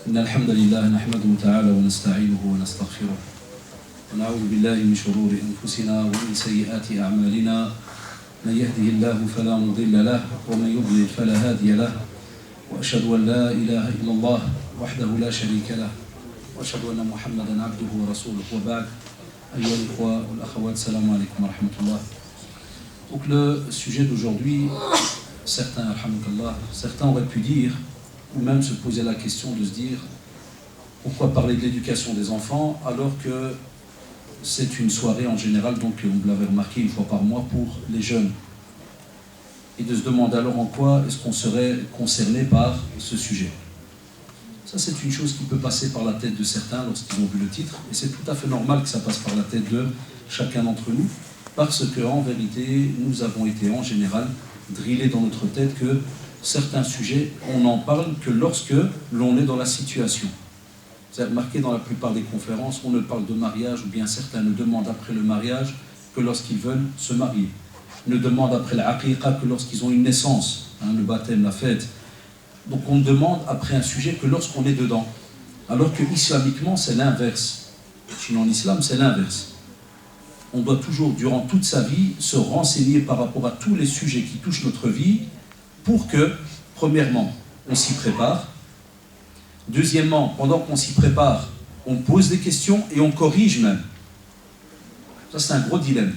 إن الحمد لله نحمده تعالى ونستعينه ونستغفره ونعوذ بالله من شرور أنفسنا ومن سيئات أعمالنا من يهده الله فلا مضل له ومن يضلل فلا هادي له وأشهد أن لا إله إلا الله وحده لا شريك له وأشهد أن محمدا عبده ورسوله وبعد أيها الإخوة والأخوات السلام عليكم ورحمة الله. Donc le sujet d'aujourd'hui, certains auraient pu dire ou même se poser la question de se dire pourquoi parler de l'éducation des enfants alors que c'est une soirée en général, donc on l'avait remarqué une fois par mois pour les jeunes, et de se demander alors en quoi est-ce qu'on serait concerné par ce sujet. Ça, c'est une chose qui peut passer par la tête de certains lorsqu'ils ont vu le titre, et c'est tout à fait normal que ça passe par la tête de chacun d'entre nous, parce qu'en vérité, nous avons été en général drillés dans notre tête que certains sujets, on n'en parle que lorsque l'on est dans la situation. Vous avez remarqué dans la plupart des conférences, on ne parle de mariage, ou bien certains ne demandent après le mariage que lorsqu'ils veulent se marier. Ils ne demandent après la aqiqa que lorsqu'ils ont une naissance, le baptême, la fête. Donc on demande après un sujet que lorsqu'on est dedans. Alors que islamiquement, c'est l'inverse. Sinon en islam, c'est l'inverse. On doit toujours, durant toute sa vie, se renseigner par rapport à tous les sujets qui touchent notre vie pour que, premièrement, on s'y prépare. Deuxièmement, pendant qu'on s'y prépare, on pose des questions et on corrige même. Ça, c'est un gros dilemme.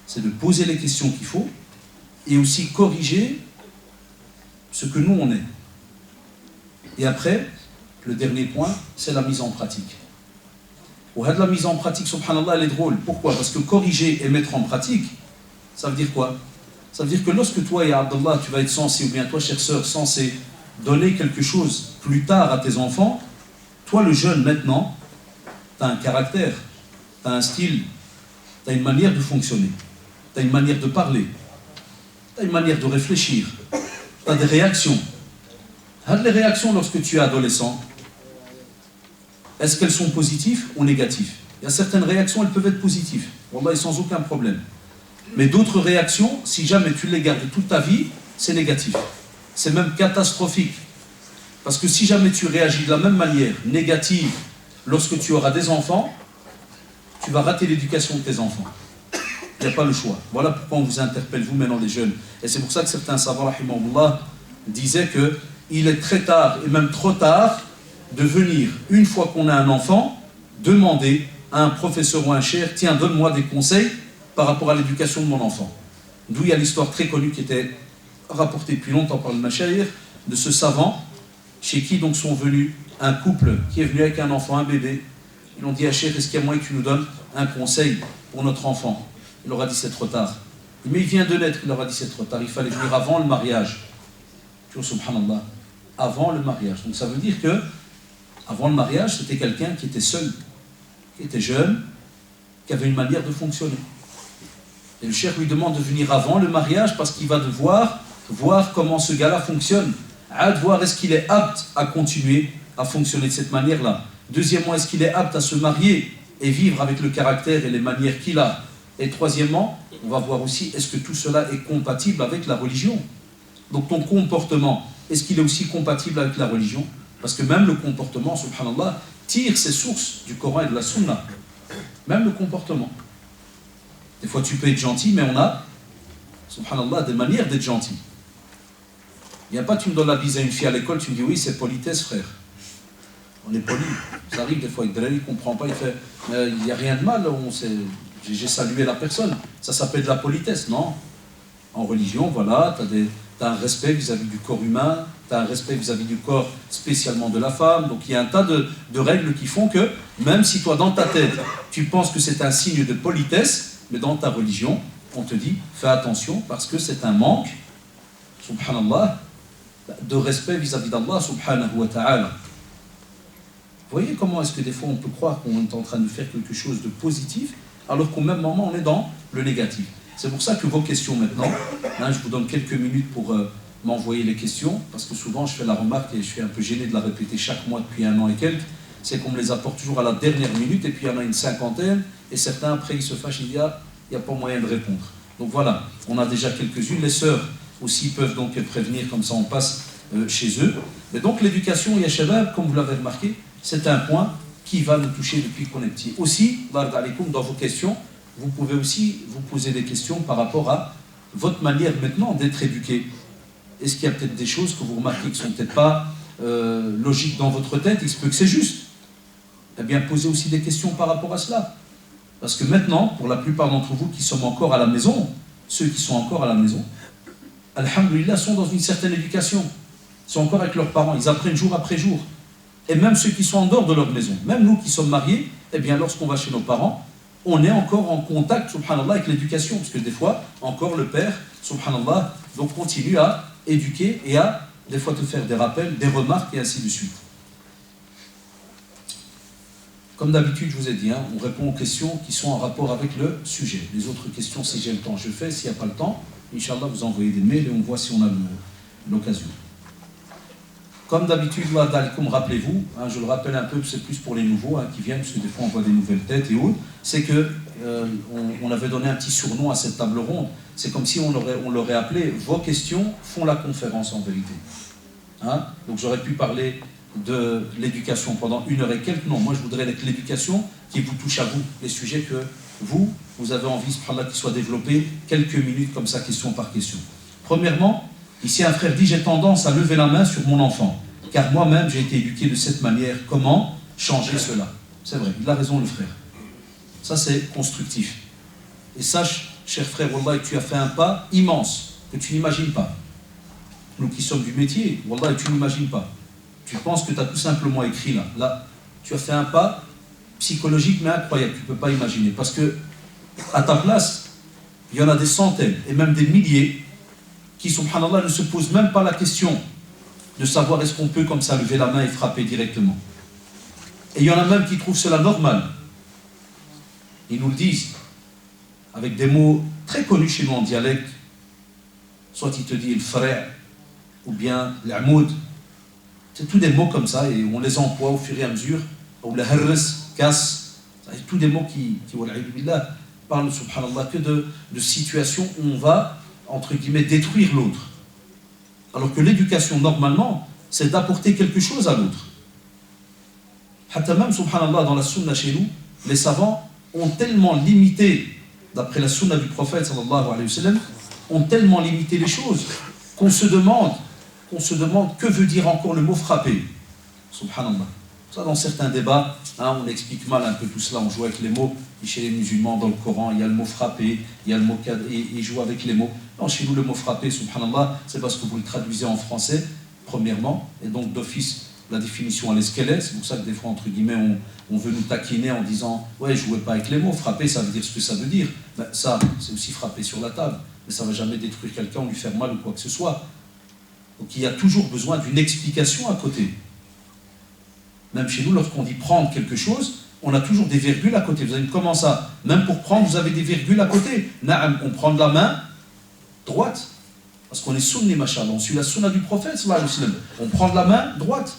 C'est de poser les questions qu'il faut et aussi corriger ce que nous, on est. Et après, le dernier point, c'est la mise en pratique. La mise en pratique, subhanallah, elle est drôle. Pourquoi? Parce que corriger et mettre en pratique, ça veut dire quoi? Ça veut dire que lorsque toi et Abdallah, tu vas être censé, ou bien toi, chère sœur, censé donner quelque chose plus tard à tes enfants, toi, le jeune, maintenant, tu as un caractère, tu as un style, tu as une manière de fonctionner, tu as une manière de parler, tu as une manière de réfléchir, tu as des réactions. Les réactions lorsque tu es adolescent, est-ce qu'elles sont positives ou négatives? Il y a certaines réactions, elles peuvent être positives, wallah, sans aucun problème. Mais d'autres réactions, si jamais tu les gardes toute ta vie, c'est négatif. C'est même catastrophique. Parce que si jamais tu réagis de la même manière, négative, lorsque tu auras des enfants, tu vas rater l'éducation de tes enfants. Il n'y a pas le choix. Voilà pourquoi on vous interpelle, vous maintenant les jeunes. Et c'est pour ça que certains savants, rahimahullah, disaient qu'il est très tard, et même trop tard, de venir, une fois qu'on a un enfant, demander à un professeur ou un cheikh, tiens, donne-moi des conseils par rapport à l'éducation de mon enfant. D'où il y a l'histoire très connue qui était rapportée depuis longtemps par le mashayikh, de ce savant, chez qui donc sont venus un couple qui est venu avec un enfant, un bébé. Ils ont dit à cheikh, est-ce qu'il y a moyen que tu nous donnes un conseil pour notre enfant? Il leur a dit, c'est trop tard. Mais il vient de naître, il leur a dit, c'est trop tard, il fallait venir avant le mariage. Tu vois, subhanallah, avant le mariage. Donc ça veut dire que avant le mariage, c'était quelqu'un qui était seul, qui était jeune, qui avait une manière de fonctionner. Et le cheikh lui demande de venir avant le mariage parce qu'il va devoir voir comment ce gars-là fonctionne. Voir est-ce qu'il est apte à continuer à fonctionner de cette manière-là. Deuxièmement, est-ce qu'il est apte à se marier et vivre avec le caractère et les manières qu'il a. Et troisièmement, on va voir aussi est-ce que tout cela est compatible avec la religion. Donc ton comportement, est-ce qu'il est aussi compatible avec la religion? Parce que même le comportement, subhanallah, tire ses sources du Coran et de la Sunna. Même le comportement. Des fois, tu peux être gentil, mais on a, subhanallah, des manières d'être gentil. Il n'y a pas, tu me donnes la bise à une fille à l'école, tu me dis, oui, c'est politesse, frère. On est poli. Ça arrive des fois, il ne comprend pas, il fait, il n'y a rien de mal, j'ai salué la personne. Ça s'appelle de la politesse, non? En religion, voilà, tu as un respect vis-à-vis du corps humain, tu as un respect vis-à-vis du corps spécialement de la femme. Donc il y a un tas de règles qui font que, même si toi dans ta tête, tu penses que c'est un signe de politesse, mais dans ta religion, on te dit, fais attention parce que c'est un manque, subhanallah, de respect vis-à-vis d'Allah, subhanahu wa ta'ala. Vous voyez comment est-ce que des fois on peut croire qu'on est en train de faire quelque chose de positif, alors qu'au même moment on est dans le négatif. C'est pour ça que vos questions maintenant, je vous donne quelques minutes pour m'envoyer les questions, parce que souvent je fais la remarque et je suis un peu gêné de la répéter chaque mois depuis 1 an et quelques, c'est qu'on me les apporte toujours à la dernière minute et puis il y en a une cinquantaine et certains après ils se fâchent, il n'y a pas moyen de répondre. Donc voilà, on a déjà quelques-unes, les sœurs aussi peuvent donc prévenir, comme ça on passe chez eux. Mais donc l'éducation, ya shabab, comme vous l'avez remarqué, c'est un point qui va nous toucher depuis qu'on est petit. Aussi, dans vos questions, vous pouvez aussi vous poser des questions par rapport à votre manière maintenant d'être éduqué. Est-ce qu'il y a peut-être des choses que vous remarquez qui ne sont peut-être pas logiques dans votre tête? Il se peut que c'est juste. Eh bien, posez aussi des questions par rapport à cela. Parce que maintenant, pour la plupart d'entre vous qui sont encore à la maison, ceux qui sont encore à la maison, alhamdoulilah, sont dans une certaine éducation. Ils sont encore avec leurs parents, ils apprennent jour après jour. Et même ceux qui sont en dehors de leur maison, même nous qui sommes mariés, eh bien, lorsqu'on va chez nos parents, on est encore en contact, subhanallah, avec l'éducation. Parce que des fois, encore le père, subhanallah, donc continue à éduquer et à, des fois, te faire des rappels, des remarques et ainsi de suite. Comme d'habitude, je vous ai dit, on répond aux questions qui sont en rapport avec le sujet. Les autres questions, si j'ai le temps, je fais. S'il n'y a pas le temps, Inch'Allah, vous envoyez des mails et on voit si on a l'occasion. Comme d'habitude, rappelez-vous, je le rappelle un peu, c'est plus pour les nouveaux qui viennent, parce que des fois on voit des nouvelles têtes et autres, c'est que on avait donné un petit surnom à cette table ronde. C'est comme si on l'aurait appelé « Vos questions font la conférence en vérité ». Donc j'aurais pu parler de l'éducation pendant 1 heure et quelques. Non, moi je voudrais que l'éducation qui vous touche à vous, les sujets que vous avez envie, subhanallah, qu'ils soient développés quelques minutes comme ça, question par question. Premièrement, ici un frère dit « J'ai tendance à lever la main sur mon enfant, car moi-même j'ai été éduqué de cette manière. Comment changer cela ?» C'est vrai, il a raison le frère. Ça c'est constructif. Et sache, cher frère, wallah, que tu as fait un pas immense, que tu n'imagines pas. Nous qui sommes du métier, wallah, tu n'imagines pas. Tu penses que tu as tout simplement écrit là. Là, tu as fait un pas psychologique mais incroyable, tu ne peux pas imaginer. Parce que, à ta place, il y en a des centaines et même des milliers qui, subhanallah, ne se posent même pas la question de savoir est-ce qu'on peut comme ça lever la main et frapper directement. Et il y en a même qui trouvent cela normal. Ils nous le disent avec des mots très connus chez nous en dialecte. Soit il te dit le frère ou bien l'amoud. C'est tous des mots comme ça et on les emploie au fur et à mesure. Ou le harres, casse. C'est tous des mots qui parlent, subhanallah, que de situations où on va, entre guillemets, détruire l'autre. Alors que l'éducation, normalement, c'est d'apporter quelque chose à l'autre. Hatta même, subhanallah, dans la sunna chez nous, les savants ont tellement limité, d'après la sunna du prophète, sallallahu alayhi wa sallam, ont tellement limité les choses qu'on se demande que veut dire encore le mot frapper. Subhanallah. Ça, dans certains débats, on explique mal un peu tout cela, on joue avec les mots. Et chez les musulmans, dans le Coran, il y a le mot frapper, il y a le mot et ils jouent avec les mots. Non, chez nous, le mot frapper, subhanallah, c'est parce que vous le traduisez en français, premièrement, et donc d'office, la définition elle est ce qu'elle est. C'est pour ça que des fois, entre guillemets, on veut nous taquiner en disant « Ouais, jouez pas avec les mots, frapper, ça veut dire ce que ça veut dire. » Ben, ça, c'est aussi frapper sur la table, mais ça ne va jamais détruire quelqu'un ou lui faire mal ou quoi que ce soit. Donc il y a toujours besoin d'une explication à côté. Même chez nous, lorsqu'on dit prendre quelque chose, on a toujours des virgules à côté. Vous avez dit comment ça? Même pour prendre, vous avez des virgules à côté. Na'am, on prend de la main droite. Parce qu'on est sunni, machallah. On suit la sunna du prophète, sallallahu alayhi wa sallam. On prend de la main droite.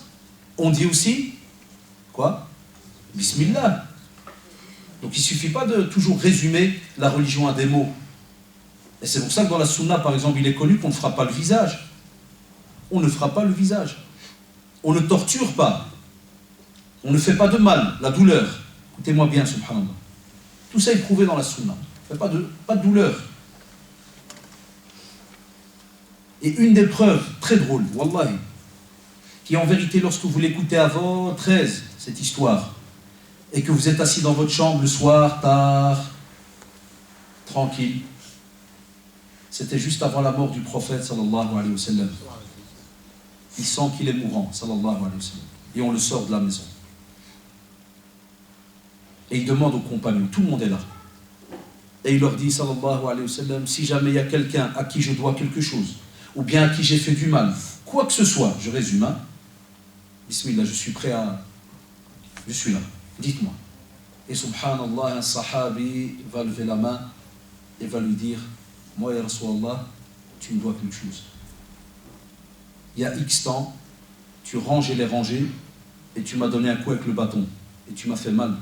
On dit aussi, quoi? Bismillah. Donc il ne suffit pas de toujours résumer la religion à des mots. Et c'est pour ça que dans la sunna, par exemple, il est connu qu'on ne fera pas le visage. On ne fera pas le visage. On ne torture pas. On ne fait pas de mal, la douleur. Écoutez-moi bien, subhanallah. Tout ça est prouvé dans la sunna. Pas de douleur. Et une des preuves très drôle, wallahi, qui en vérité, lorsque vous l'écoutez à votre aise, cette histoire, et que vous êtes assis dans votre chambre le soir, tard, tranquille, c'était juste avant la mort du prophète, sallallahu alayhi wa sallam. Il sent qu'il est mourant, sallallahu alayhi wa sallam. Et on le sort de la maison. Et il demande aux compagnons, tout le monde est là. Et il leur dit, sallallahu alayhi wa sallam, si jamais il y a quelqu'un à qui je dois quelque chose, ou bien à qui j'ai fait du mal, quoi que ce soit, je résume, bismillah, je suis prêt à... Je suis là, dites-moi. Et subhanallah, un sahabi va lever la main et va lui dire, moi, ya Rasulallah, tu me dois quelque chose. Il y a X temps, tu ranges et les rangées, et tu m'as donné un coup avec le bâton, et tu m'as fait mal.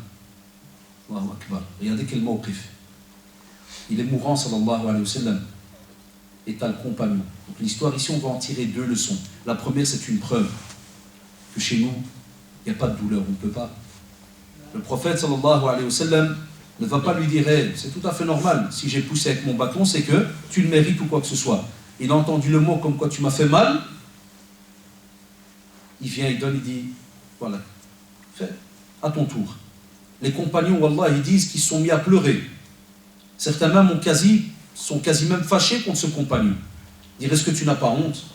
Allahu Akbar. Regardez quel mawqif. Il est mourant, sallallahu alayhi wa sallam, et t'as le compagnon Donc l'histoire ici, on va en tirer 2 leçons. La première, c'est une preuve que chez nous, il n'y a pas de douleur, on ne peut pas. Le prophète sallallahu alayhi wa sallam ne va pas lui dire hey, c'est tout à fait normal, si j'ai poussé avec mon bâton, c'est que tu le mérites ou quoi que ce soit. Il a entendu le mot comme quoi tu m'as fait mal, il vient, il donne, il dit voilà, fais à ton tour. Les compagnons, wallah, ils disent qu'ils se sont mis à pleurer. Certains même sont quasi même fâchés contre ce compagnon. Ils disent est-ce que tu n'as pas honte?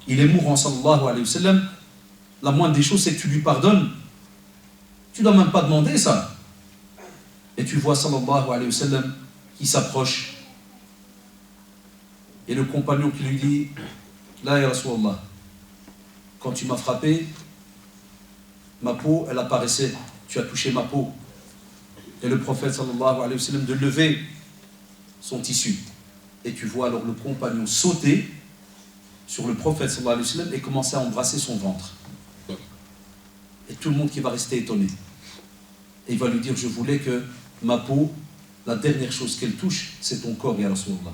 Il est mourant sallallahu alayhi wa sallam. La moindre des choses, c'est que tu lui pardonnes. Tu ne dois même pas demander ça. Et tu vois sallallahu alayhi wa sallam qui s'approche. Et le compagnon qui lui dit là, ya Rasulallah, quand tu m'as frappé, ma peau, elle apparaissait. Tu as touché ma peau. Et le prophète sallallahu alayhi wa sallam de lever son tissu. Et tu vois alors le compagnon sauter sur le prophète sallallahu alayhi wa sallam et commencer à embrasser son ventre. Et tout le monde qui va rester étonné. Et il va lui dire, je voulais que ma peau, la dernière chose qu'elle touche, c'est ton corps, ya Rasulallah.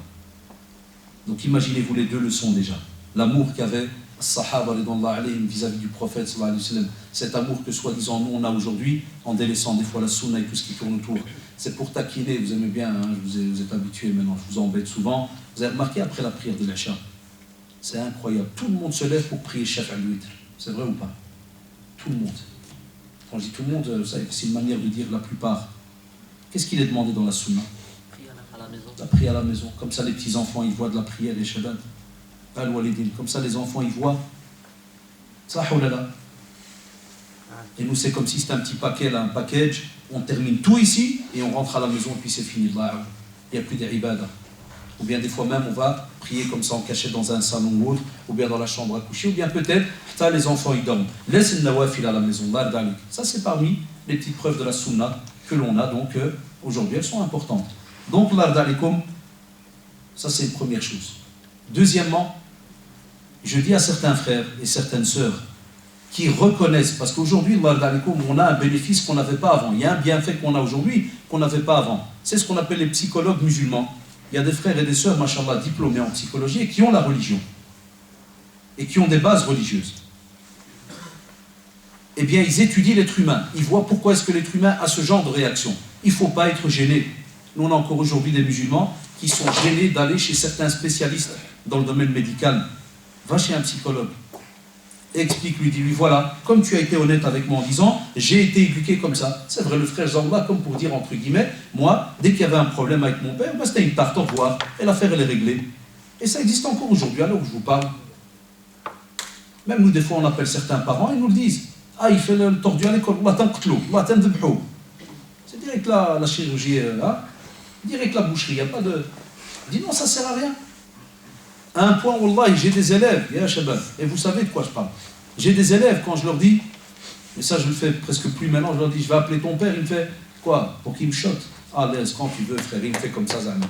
Donc imaginez-vous les 2 leçons déjà. L'amour qu'avait Sahaba vis-à-vis du prophète sallallahu alayhi wa sallam. Cet amour que soi-disant nous on a aujourd'hui, en délaissant des fois la sunna et tout ce qui tourne autour. C'est pour taquiner, vous aimez bien, hein, vous êtes habitués maintenant, je vous embête souvent. Vous avez remarqué après la prière de l'Isha, c'est incroyable. Tout le monde se lève pour prier Shaf' al-Witr. C'est vrai ou pas? Tout le monde. Quand je dis tout le monde, c'est une manière de dire la plupart. Qu'est-ce qu'il est demandé dans la sunna? À la maison. La prière à la maison. Comme ça les petits-enfants, ils voient de la prière, les shabab. Al-Walidin. Comme ça les enfants, ils voient. Ça, là. Et nous, c'est comme si c'était un petit paquet, là, un package. On termine tout ici et on rentre à la maison et puis c'est fini. Là, il n'y a plus d'ibada. Ou bien des fois même, on va prier comme ça en cachette dans un salon ou autre, ou bien dans la chambre à coucher, ou bien peut-être, les enfants, ils dorment. Laisse le nawafil à la maison. Ça, c'est parmi les petites preuves de la sunna que l'on a. Donc, aujourd'hui, elles sont importantes. Donc, l'ardalikum, ça, c'est une première chose. Deuxièmement, je dis à certains frères et certaines sœurs qui reconnaissent, parce qu'aujourd'hui, on a un bénéfice qu'on n'avait pas avant. Il y a un bienfait qu'on a aujourd'hui qu'on n'avait pas avant. C'est ce qu'on appelle les psychologues musulmans. Il y a des frères et des sœurs, machallah, diplômés en psychologie et qui ont la religion. Et qui ont des bases religieuses. Eh bien, ils étudient l'être humain. Ils voient pourquoi est-ce que l'être humain a ce genre de réaction. Il ne faut pas être gêné. Nous, on a encore aujourd'hui des musulmans qui sont gênés d'aller chez certains spécialistes dans le domaine médical. Va chez un psychologue. Explique-lui, dis-lui, voilà, comme tu as été honnête avec moi en disant, j'ai été éduqué comme ça. C'est vrai, le frère Zamba, comme pour dire, entre guillemets, moi, dès qu'il y avait un problème avec mon père, c'était une tarte, au revoir, et l'affaire, elle est réglée. Et ça existe encore aujourd'hui, alors que je vous parle. Même nous, des fois, on appelle certains parents, ils nous le disent. Ah, il fait le tordu à l'école, c'est direct la chirurgie, direct la boucherie, il n'y a pas de... Il dit non, ça ne sert à rien. À un point, wallah, j'ai des élèves, ya shabab, et vous savez de quoi je parle. J'ai des élèves, quand je leur dis, et ça je le fais presque plus maintenant, je leur dis, je vais appeler ton père, il me fait, quoi? Pour qu'il me chote. Ah, laisse, quand tu veux, frère, il me fait comme ça, Zahma.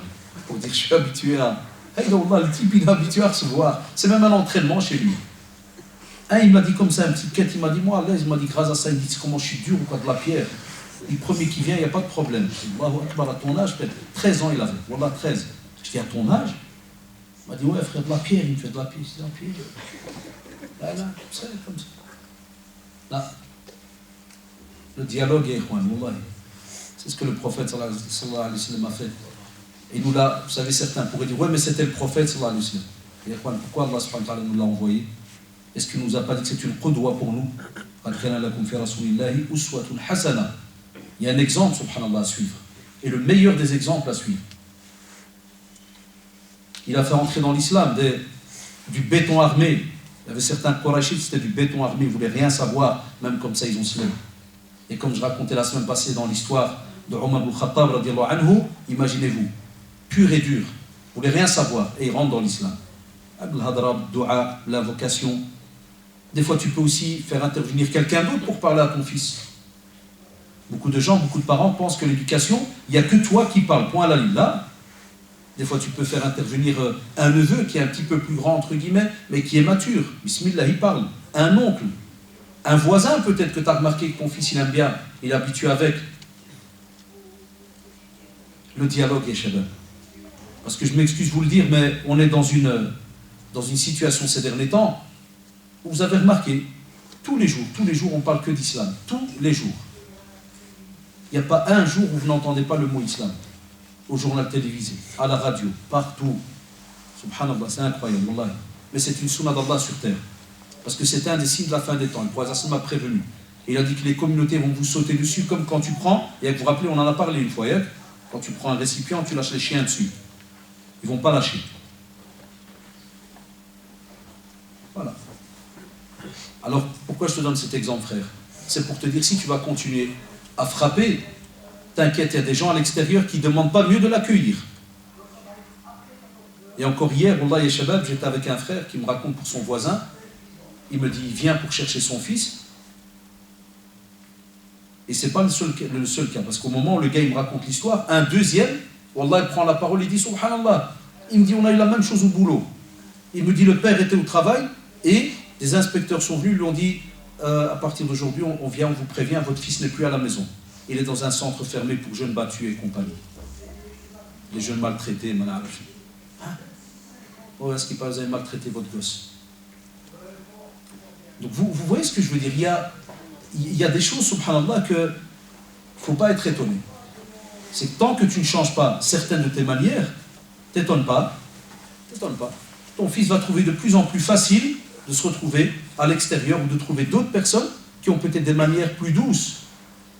Pour dire, je suis habitué à... Hey, wallah, le type, il est habitué à recevoir. C'est même un entraînement chez lui. Il m'a dit comme ça, un petit quête, il m'a dit, moi, à l'aise, il m'a dit, grâce à ça, il me dit, comment je suis dur ou quoi, de la pierre. Le premier qui vient, il n'y a pas de problème. Je dis, Wallah, à ton âge, peut-être 13 ans, il avait. Wallah, 13. Je dis, à ton âge? Il m'a dit, ouais, frère, de la pierre, il me fait de la pierre. C'est de la pierre. Là, c'est comme ça. Là, le dialogue est, wallah. C'est ce que le prophète, sallallahu alayhi wa sallam, a fait. Et nous, là, vous savez, certains pourraient dire, ouais, mais c'était le prophète, sallallahu alayhi wa sallam. Et pourquoi Allah subhanahu wa ta'ala nous l'a envoyé? Est-ce qu'il ne nous a pas dit que c'est une qudwa pour nous? Il y a un exemple, subhanallah, à suivre. Et le meilleur des exemples à suivre. Il a fait entrer dans l'islam du béton armé. Il y avait certains Qurayshites, c'était du béton armé, ils ne voulaient rien savoir, même comme ça ils ont silence. Et comme je racontais la semaine passée dans l'histoire de Omar ibn Khattab, imaginez-vous, pur et dur, ils ne voulaient rien savoir, et ils rentrent dans l'islam. Al-Hadrab, Dua, l'invocation. Des fois, tu peux aussi faire intervenir quelqu'un d'autre pour parler à ton fils. Beaucoup de gens, beaucoup de parents pensent que l'éducation, il n'y a que toi qui parles, point à la ligne. Là, des fois, tu peux faire intervenir un neveu qui est un petit peu plus grand, entre guillemets, mais qui est mature. Bismillah, il parle. Un oncle, un voisin, peut-être que tu as remarqué que ton fils, il aime bien, il est habitué avec. Le dialogue est shabab. Parce que je m'excuse de vous le dire, mais on est dans une dans une situation ces derniers temps, vous avez remarqué, tous les jours, on ne parle que d'islam, tous les jours. Il n'y a pas un jour où vous n'entendez pas le mot islam, au journal télévisé, à la radio, partout. Subhanallah, c'est incroyable, wallahi. Mais c'est une sunna d'Allah sur terre. Parce que c'est un des signes de la fin des temps. Le prophète m'a prévenu. Et il a dit que les communautés vont vous sauter dessus, comme quand tu prends, et vous vous rappelez, on en a parlé une fois, quand tu prends un récipient, tu lâches les chiens dessus. Ils ne vont pas lâcher. Voilà. Alors, pourquoi je te donne cet exemple, frère? C'est pour te dire, si tu vas continuer à frapper, t'inquiète, il y a des gens à l'extérieur qui ne demandent pas mieux de l'accueillir. Et encore hier, Wallah et Shabab, j'étais avec un frère qui me raconte pour son voisin, il me dit, il vient pour chercher son fils, et ce n'est pas le seul cas, parce qu'au moment où le gars il me raconte l'histoire, un deuxième, Wallah, il prend la parole, il dit, Subhanallah, il me dit, on a eu la même chose au boulot. Il me dit, le père était au travail, et des inspecteurs sont venus, lui ont dit, à partir d'aujourd'hui, on vient, on vous prévient, votre fils n'est plus à la maison. Il est dans un centre fermé pour jeunes battus et compagnie. Les jeunes maltraités, oh, est-ce qu'il vous avez maltraité votre gosse? Donc vous voyez ce que je veux dire, il y a des choses, subhanallah, qu'il ne faut pas être étonné. C'est que tant que tu ne changes pas certaines de tes manières, t'étonne pas. Ton fils va trouver de plus en plus facile de se retrouver à l'extérieur ou de trouver d'autres personnes qui ont peut-être des manières plus douces.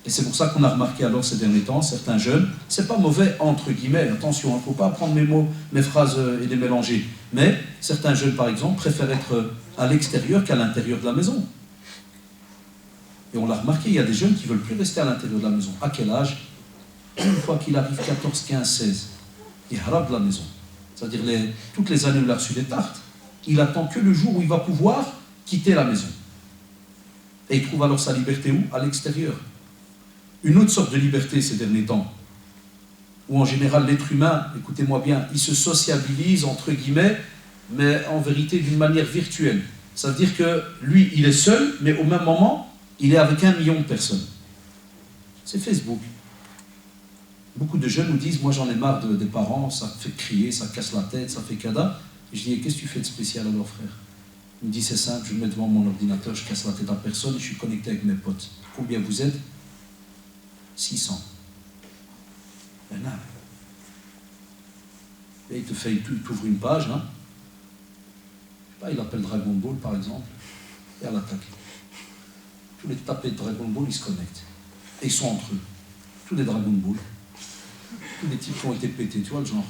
Et c'est pour ça qu'on a remarqué alors ces derniers temps, certains jeunes, c'est pas mauvais entre guillemets, attention, il ne faut pas prendre mes mots, mes phrases et les mélanger, mais certains jeunes par exemple préfèrent être à l'extérieur qu'à l'intérieur de la maison. Et on l'a remarqué, il y a des jeunes qui ne veulent plus rester à l'intérieur de la maison. À quel âge? Une fois qu'il arrive 14, 15, 16, il harab de la maison. C'est-à-dire toutes les années où il a reçu des tartes, il attend que le jour où il va pouvoir quitter la maison. Et il trouve alors sa liberté où? À l'extérieur. Une autre sorte de liberté ces derniers temps, où en général l'être humain, écoutez-moi bien, il se sociabilise entre guillemets, mais en vérité d'une manière virtuelle. Ça veut dire que lui, il est seul, mais au même moment, il est avec 1 million de personnes. C'est Facebook. Beaucoup de jeunes nous disent, moi j'en ai marre des parents, ça fait crier, ça casse la tête, ça fait cada. Et je dis, qu'est-ce que tu fais de spécial alors, frère? Il me dit, c'est simple, je me mets devant mon ordinateur, je casse la tête à personne, je suis connecté avec mes potes. Combien vous êtes? 600. Ben non. Et il t'ouvre une page, hein. Je sais pas, il appelle Dragon Ball par exemple, et à l'attaque. Tous les tapés de Dragon Ball, ils se connectent. Et ils sont entre eux. Tous les Dragon Ball. Tous les types qui ont été pétés, tu vois le genre.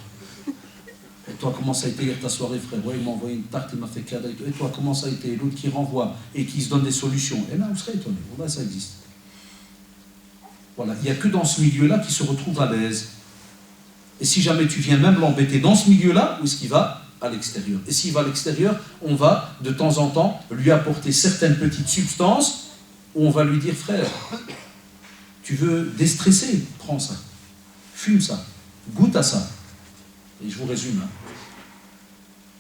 Et toi, comment ça a été hier ta soirée, frère? Ouais, il m'a envoyé une tarte, il m'a fait cadeau. Et toi, comment ça a été? L'autre qui renvoie et qui se donne des solutions. Et là, vous serez étonné. Voilà, ça existe. Voilà, il n'y a que dans ce milieu-là qui se retrouve à l'aise. Et si jamais tu viens même l'embêter dans ce milieu-là, où est-ce qu'il va? À l'extérieur. Et s'il va à l'extérieur, on va de temps en temps lui apporter certaines petites substances où on va lui dire, frère, tu veux déstresser? Prends ça. Fume ça. Goûte à ça. Et je vous résume. Hein.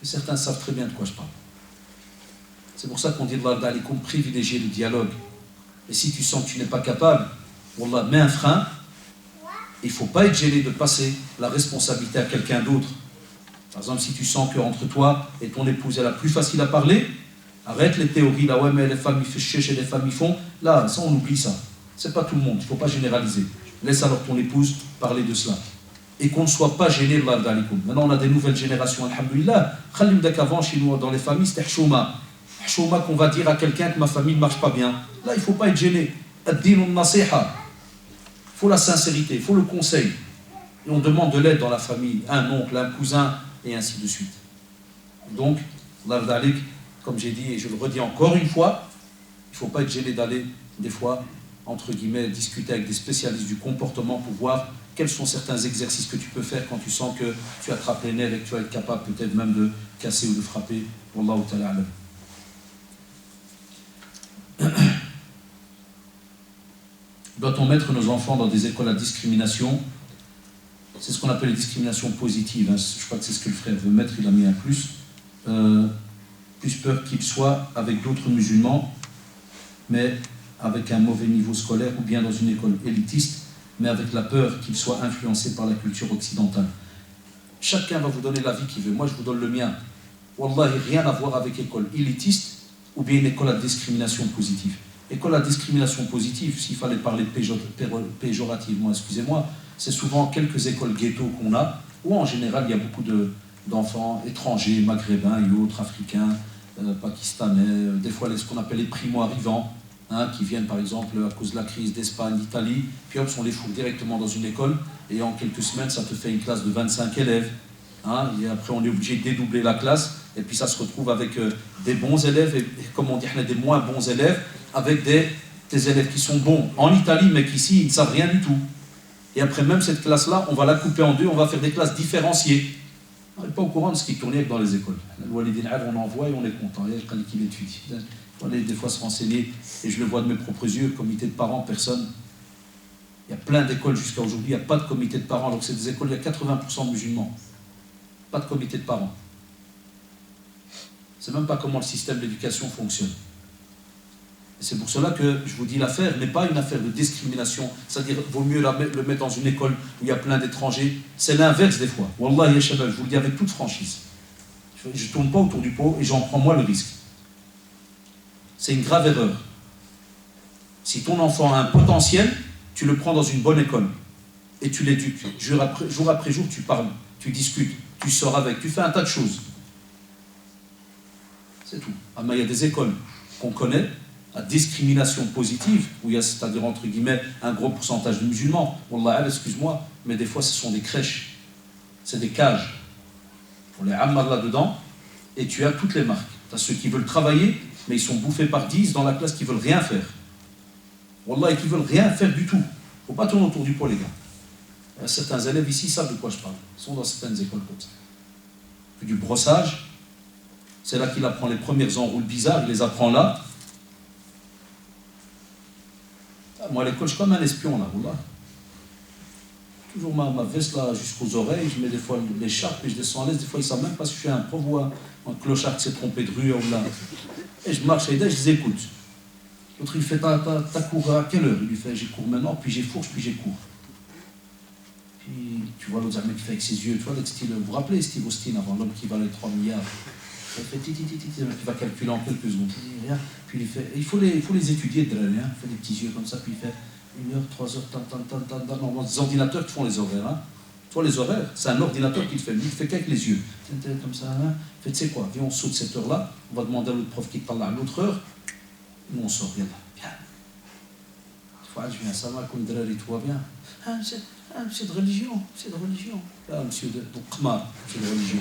Et certains savent très bien de quoi je parle. C'est pour ça qu'on dit d'aller privilégier le dialogue. Et si tu sens que tu n'es pas capable, Wallah, mets un frein. Il ne faut pas être gêné de passer la responsabilité à quelqu'un d'autre. Par exemple, si tu sens qu'entre toi et ton épouse, elle a plus facile à parler, arrête les théories, là, ouais, mais les femmes, ils font chier chez les femmes, ils font. Là, ça, on oublie ça. C'est pas tout le monde, il ne faut pas généraliser. Laisse alors ton épouse parler de cela. Et qu'on ne soit pas gêné de l'alcool. Maintenant, on a des nouvelles générations, alhamdoulilah. Khalim d'avant, chez nous, dans les familles, c'était chouma. Chouma qu'on va dire à quelqu'un que ma famille ne marche pas bien. Là, il ne faut pas être gêné. Ad-din nasiha. Il faut la sincérité, il faut le conseil. Et on demande de l'aide dans la famille, un oncle, un cousin, et ainsi de suite. Donc, comme j'ai dit, et je le redis encore une fois, il ne faut pas être gêné d'aller, des fois, entre guillemets, discuter avec des spécialistes du comportement pour voir quels sont certains exercices que tu peux faire quand tu sens que tu attrapes les nerfs et que tu vas être capable peut-être même de casser ou de frapper. Wallahu ta'ala alam. Doit-on mettre nos enfants dans des écoles à discrimination? C'est ce qu'on appelle les discriminations positives. Hein. Je crois que c'est ce que le frère veut mettre, il a mis un plus. Plus peur qu'ils soient avec d'autres musulmans, mais avec un mauvais niveau scolaire, ou bien dans une école élitiste, mais avec la peur qu'ils soient influencés par la culture occidentale. Chacun va vous donner l'avis qu'il veut. Moi, je vous donne le mien. Wallahi, rien à voir avec école élitiste ou bien une école à discrimination positive. École à discrimination positive, s'il fallait parler péjorativement, excusez-moi, c'est souvent quelques écoles ghetto qu'on a, où en général il y a beaucoup d'enfants étrangers, maghrébins et autres, africains, pakistanais, des fois ce qu'on appelle les primo-arrivants, hein, qui viennent par exemple à cause de la crise d'Espagne, d'Italie, puis hop, on les fout directement dans une école, et en quelques semaines, ça te fait une classe de 25 élèves. Hein, et après, on est obligé de dédoubler la classe, et puis ça se retrouve avec des bons élèves, et comme on dit, des moins bons élèves, avec des élèves qui sont bons en Italie, mais qui ici, ils ne savent rien du tout. Et après, même cette classe-là, on va la couper en deux, on va faire des classes différenciées. On n'est pas au courant de ce qui tournait dans les écoles. On envoie et on est content. Il y a qui l'étudie. Il faut aller des fois se renseigner, et je le vois de mes propres yeux, comité de parents, personne. Il y a plein d'écoles jusqu'à aujourd'hui, il n'y a pas de comité de parents, alors que c'est des écoles, il y a 80% de musulmans. Pas de comité de parents. Je ne sais même pas comment le système d'éducation fonctionne. Et c'est pour cela que je vous dis l'affaire n'est pas une affaire de discrimination, c'est-à-dire qu'il vaut mieux le mettre dans une école où il y a plein d'étrangers. C'est l'inverse des fois. Wallah, je vous le dis avec toute franchise. Je ne tourne pas autour du pot et j'en prends moi le risque. C'est une grave erreur. Si ton enfant a un potentiel, tu le prends dans une bonne école et tu l'éduques. Jour après jour, tu parles, tu discutes, tu sors avec, tu fais un tas de choses. C'est tout. Mais il y a des écoles qu'on connaît à discrimination positive, où il y a, c'est-à-dire entre guillemets, un gros pourcentage de musulmans. Wallah, excuse-moi, mais des fois ce sont des crèches, c'est des cages. On les amarre là-dedans et tu as toutes les marques. Tu as ceux qui veulent travailler, mais ils sont bouffés par 10 dans la classe qui veulent rien faire. Wallah, et qui veulent rien faire du tout. Il ne faut pas tourner autour du pot, les gars. Certains élèves ici savent de quoi je parle. Ils sont dans certaines écoles comme ça. Puis du brossage, c'est là qu'il apprend les premières enroules bizarres, il les apprend là. Moi, à l'école, je suis comme un espion, là, voilà. Toujours ma veste, là, jusqu'aux oreilles, je mets des fois l'écharpe et je descends à l'aise. Des fois, ils ne savent même pas si je suis un prof ou un clochard qui s'est trompé de rue, ou là. Et je marche et je les écoute. L'autre, il fait, t'as cours à quelle heure? Il lui fait, j'ai cours maintenant, puis j'ai fourche, puis j'ai cours. Puis, tu vois l'autre mec qui fait avec ses yeux, tu vois, vous vous rappelez Steve Austin, avant l'homme qui valait 3 milliards? Il fait titi, il va calculer en quelques secondes. Puis il fait, il faut les étudier, il fait des petits yeux comme ça, puis il fait 1 heure, 3 heures, normalement, des ordinateurs qui font les horaires. Hein. Tu vois les horaires, c'est un ordinateur qui le fait, lui, il fait qu'avec les yeux. Comme ça, hein. Il fait, tu sais quoi, viens, on saute cette heure-là, on va demander à l'autre prof qui te parle à l'autre heure, nous on sort, viens. Je viens, ça va, comme drari, tout va bien. C'est de religion, c'est de religion. Là, monsieur de Qmar, c'est de religion.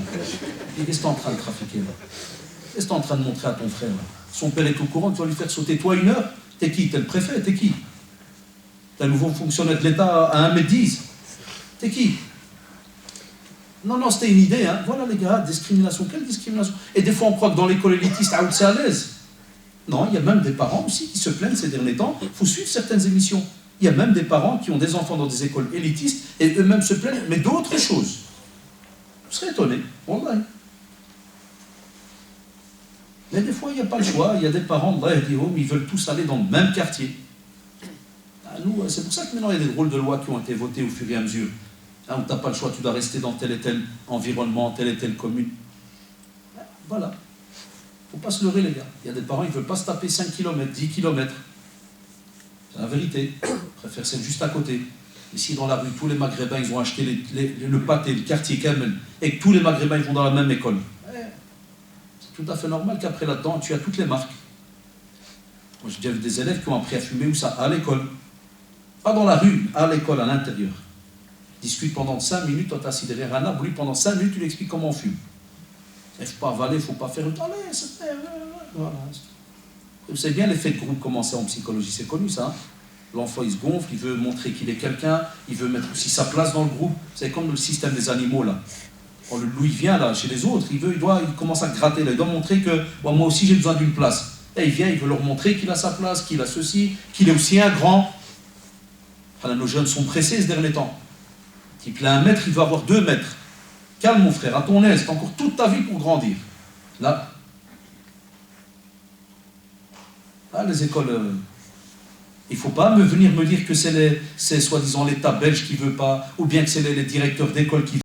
Et qu'est-ce que tu es en train de trafiquer là? Qu'est-ce que tu es en train de montrer à ton frère là? Son père est au courant, tu vas lui faire sauter toi 1 heure? T'es qui? T'es le préfet? T'es qui? T'es un nouveau fonctionnaire de l'État à 1m10? T'es qui? Non, c'était une idée, hein. Voilà les gars, discrimination, quelle discrimination? Et des fois on croit que dans l'école élitiste, c'est à l'aise. Non, il y a même des parents aussi qui se plaignent ces derniers temps, il faut suivre certaines émissions. Il y a même des parents qui ont des enfants dans des écoles élitistes et eux-mêmes se plaignent, mais d'autres choses. Vous serez étonné, wallah. Mais des fois, il n'y a pas le choix. Il y a des parents, ils veulent tous aller dans le même quartier. Nous, c'est pour ça que maintenant, il y a des drôles de lois qui ont été votées au fur et à mesure. Où tu n'as pas le choix, tu dois rester dans tel et tel environnement, telle et telle commune. Voilà. Il ne faut pas se leurrer, les gars. Il y a des parents, ils ne veulent pas se taper 5 km, 10 km. C'est la vérité. Ils préfèrent celle juste à côté. Ici, dans la rue, tous les Maghrébins, ils ont acheté le pâté, le quartier Kamel, et que tous les Maghrébins, ils vont dans la même école. C'est tout à fait normal qu'après, là-dedans, tu as toutes les marques. Moi, j'ai déjà vu des élèves qui ont appris à fumer, où ça? À l'école. Pas dans la rue, à l'école, à l'intérieur. Ils discutent pendant 5 minutes, toi, tu es assis derrière un arbre, lui, pendant 5 minutes, tu lui expliques comment on fume. Il ne faut pas avaler, il ne faut pas faire... Allez, voilà. Vous savez bien l'effet de groupe commencé en psychologie, c'est connu ça. Hein. L'enfant il se gonfle, il veut montrer qu'il est quelqu'un, il veut mettre aussi sa place dans le groupe. C'est comme le système des animaux là. Quand le loup il vient là chez les autres, il commence à gratter là, il doit montrer que moi aussi j'ai besoin d'une place. Et il vient, il veut leur montrer qu'il a sa place, qu'il a ceci, qu'il est aussi un grand. Enfin, nos jeunes sont pressés ces derniers temps. Type là 1 mètre, il veut avoir 2 mètres. Calme mon frère, à ton aise, t'as encore toute ta vie pour grandir. Là. Les écoles, il ne faut pas venir me dire que c'est soi-disant l'État belge qui ne veut pas, ou bien que c'est les directeurs d'école qui